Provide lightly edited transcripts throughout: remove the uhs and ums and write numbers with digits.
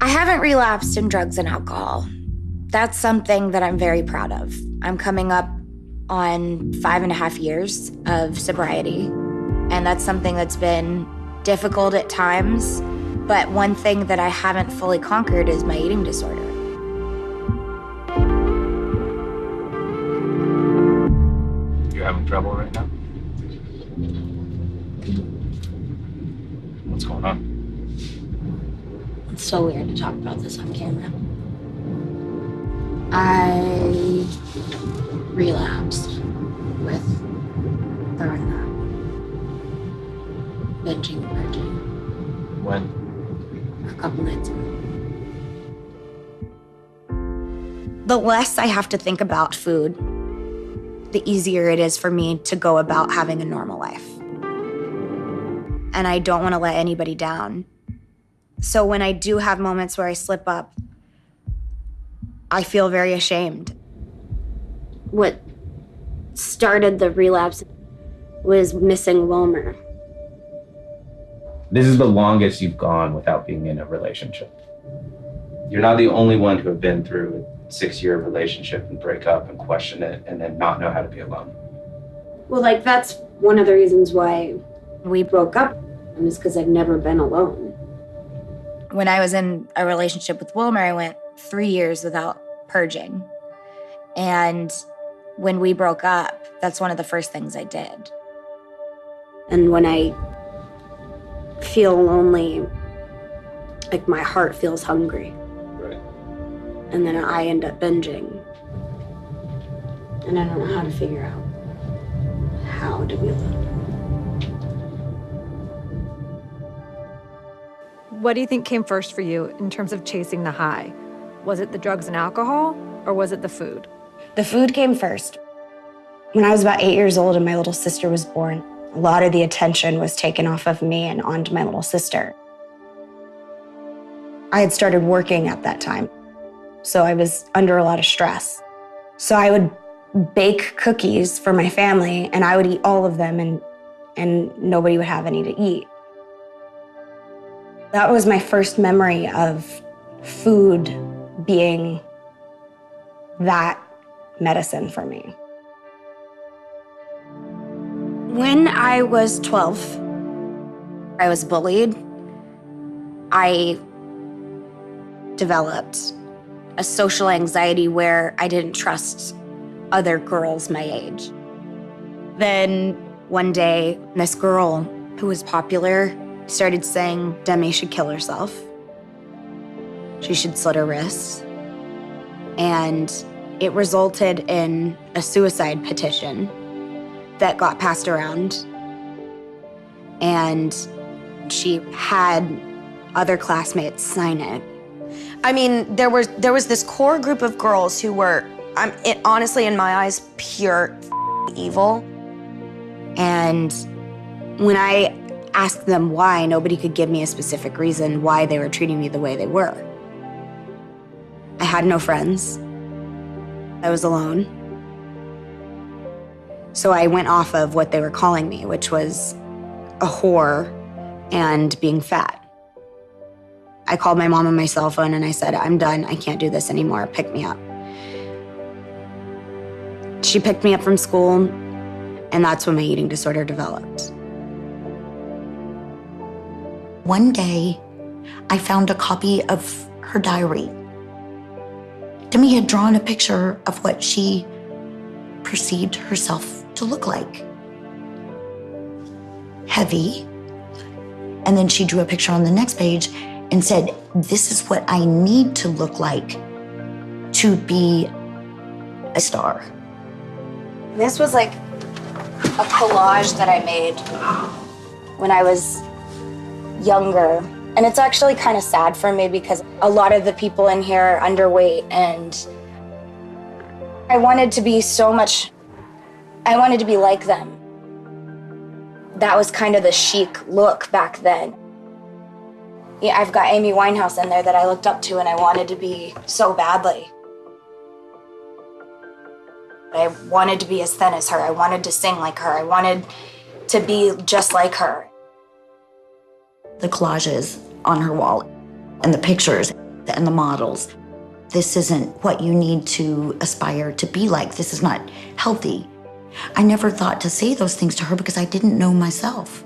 I haven't relapsed in drugs and alcohol. That's something that I'm very proud of. I'm coming up on 5.5 years of sobriety, and that's something that's been difficult at times, but one thing that I haven't fully conquered is my eating disorder. You're having trouble right now? What's going on? It's so weird to talk about this on camera. I relapsed with throwing up, binging, purging. When? A couple nights ago. The less I have to think about food, the easier it is for me to go about having a normal life. And I don't want to let anybody down. So when I do have moments where I slip up, I feel very ashamed. What started the relapse was missing Wilmer. This is the longest you've gone without being in a relationship. You're not the only one who have been through a 6-year relationship and break up and question it and then not know how to be alone. Well, like, that's one of the reasons why we broke up, is because I've never been alone. When I was in a relationship with Wilmer, I went 3 years without purging. And when we broke up, that's one of the first things I did. And when I feel lonely, like my heart feels hungry. Right. And then I end up binging. And I don't know how to figure out how to be alone. What do you think came first for you in terms of chasing the high? Was it the drugs and alcohol, or was it the food? The food came first. When I was about 8 years old and my little sister was born, a lot of the attention was taken off of me and onto my little sister. I had started working at that time, so I was under a lot of stress. So I would bake cookies for my family, and I would eat all of them, and nobody would have any to eat. That was my first memory of food being that medicine for me. When I was 12, I was bullied. I developed a social anxiety where I didn't trust other girls my age. Then one day, this girl who was popular started saying Demi should kill herself. She should slit her wrists. And it resulted in a suicide petition that got passed around. And she had other classmates sign it. I mean, there was this core group of girls who were, honestly, in my eyes, pure evil. And when I asked them why, nobody could give me a specific reason why they were treating me the way they were. I had no friends. I was alone. So I went off of what they were calling me, which was a whore and being fat. I called my mom on my cell phone and I said, I'm done, I can't do this anymore, pick me up. She picked me up from school, and that's when my eating disorder developed. One day, I found a copy of her diary. Demi had drawn a picture of what she perceived herself to look like. Heavy. And then she drew a picture on the next page and said, this is what I need to look like to be a star. This was like a collage that I made when I was younger. And it's actually kind of sad for me because a lot of the people in here are underweight, and I wanted to be I wanted to be like them. That was kind of the chic look back then. Yeah, I've got Amy Winehouse in there that I looked up to and I wanted to be so badly. I wanted to be as thin as her. I wanted to sing like her. I wanted to be just like her. The collages on her wall and the pictures, and the models. This isn't what you need to aspire to be like. This is not healthy. I never thought to say those things to her because I didn't know myself.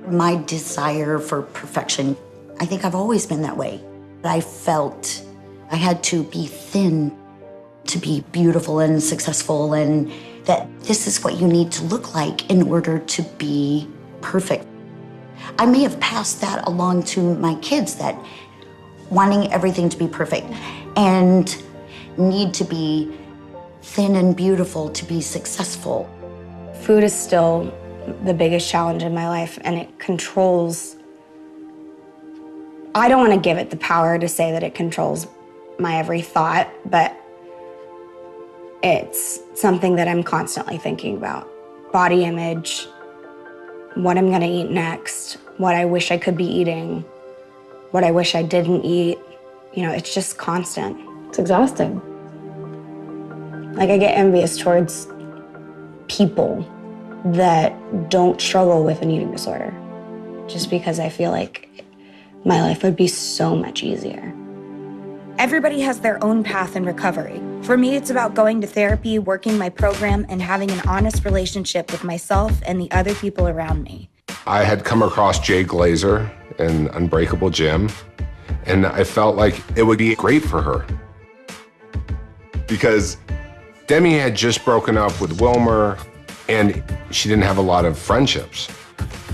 My desire for perfection, I think I've always been that way. I felt I had to be thin to be beautiful and successful, and that this is what you need to look like in order to be perfect. I may have passed that along to my kids, that wanting everything to be perfect and need to be thin and beautiful to be successful. Food is still the biggest challenge in my life, and it controls. I don't want to give it the power to say that it controls my every thought, but it's something that I'm constantly thinking about. Body image, what I'm gonna eat next, what I wish I could be eating, what I wish I didn't eat. You know, it's just constant. It's exhausting. Like, I get envious towards people that don't struggle with an eating disorder, just because I feel like my life would be so much easier. Everybody has their own path in recovery. For me, it's about going to therapy, working my program, and having an honest relationship with myself and the other people around me. I had come across Jay Glazer in Unbreakable Gym, and I felt like it would be great for her. Because Demi had just broken up with Wilmer, and she didn't have a lot of friendships.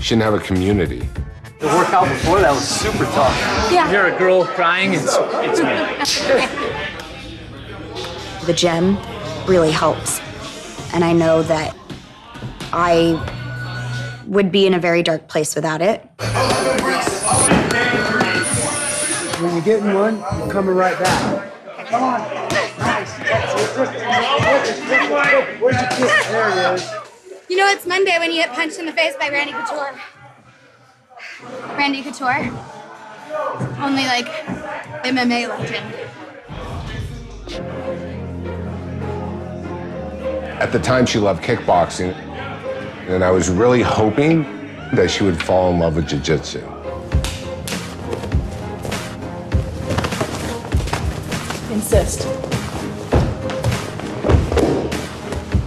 She didn't have a community. The workout before that was super tough. Yeah. You hear a girl crying, it's me. The gym really helps. And I know that I would be in a very dark place without it. When you're getting one, you're coming right back. Come on. Nice. Where's your kick? There it is. You know, it's Monday when you get punched in the face by Randy Couture. Randy Couture. Only like MMA legend. At the time, she loved kickboxing, and I was really hoping that she would fall in love with jiu-jitsu. Insist.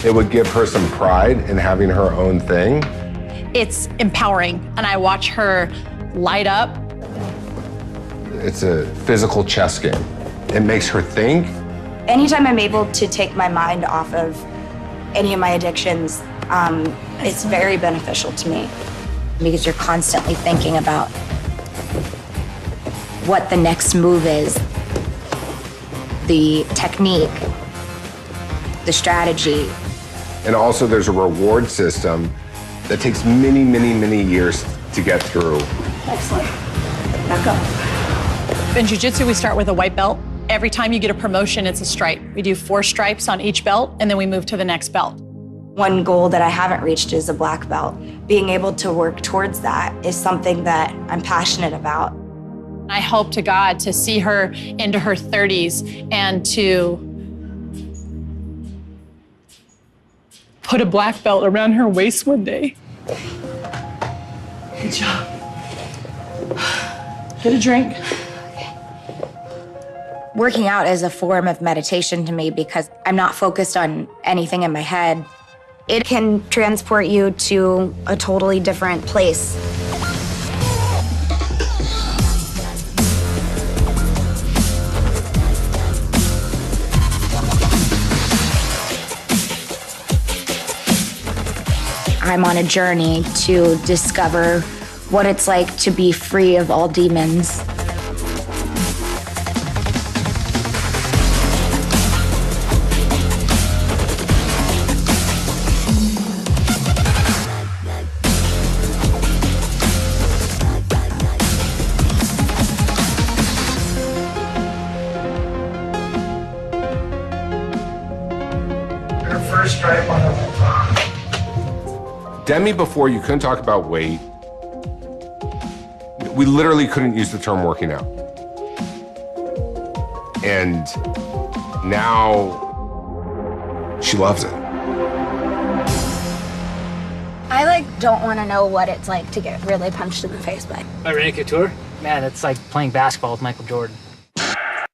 It would give her some pride in having her own thing. It's empowering, and I watch her light up. It's a physical chess game. It makes her think. Anytime I'm able to take my mind off of any of my addictions, it's very beneficial to me, because you're constantly thinking about what the next move is, the technique, the strategy. And also there's a reward system that takes many, many, many years to get through. Excellent. Back up. In jiu-jitsu, we start with a white belt. Every time you get a promotion, it's a stripe. We do 4 stripes on each belt, and then we move to the next belt. One goal that I haven't reached is a black belt. Being able to work towards that is something that I'm passionate about. I hope to God to see her into her 30s and to put a black belt around her waist one day. Good job. Get a drink. Working out is a form of meditation to me, because I'm not focused on anything in my head. It can transport you to a totally different place. I'm on a journey to discover what it's like to be free of all demons. Your first stripe on the Demi, before, you couldn't talk about weight. We literally couldn't use the term working out. And now she loves it. I don't want to know what it's like to get really punched in the face by. By Randy Couture? Man, it's like playing basketball with Michael Jordan.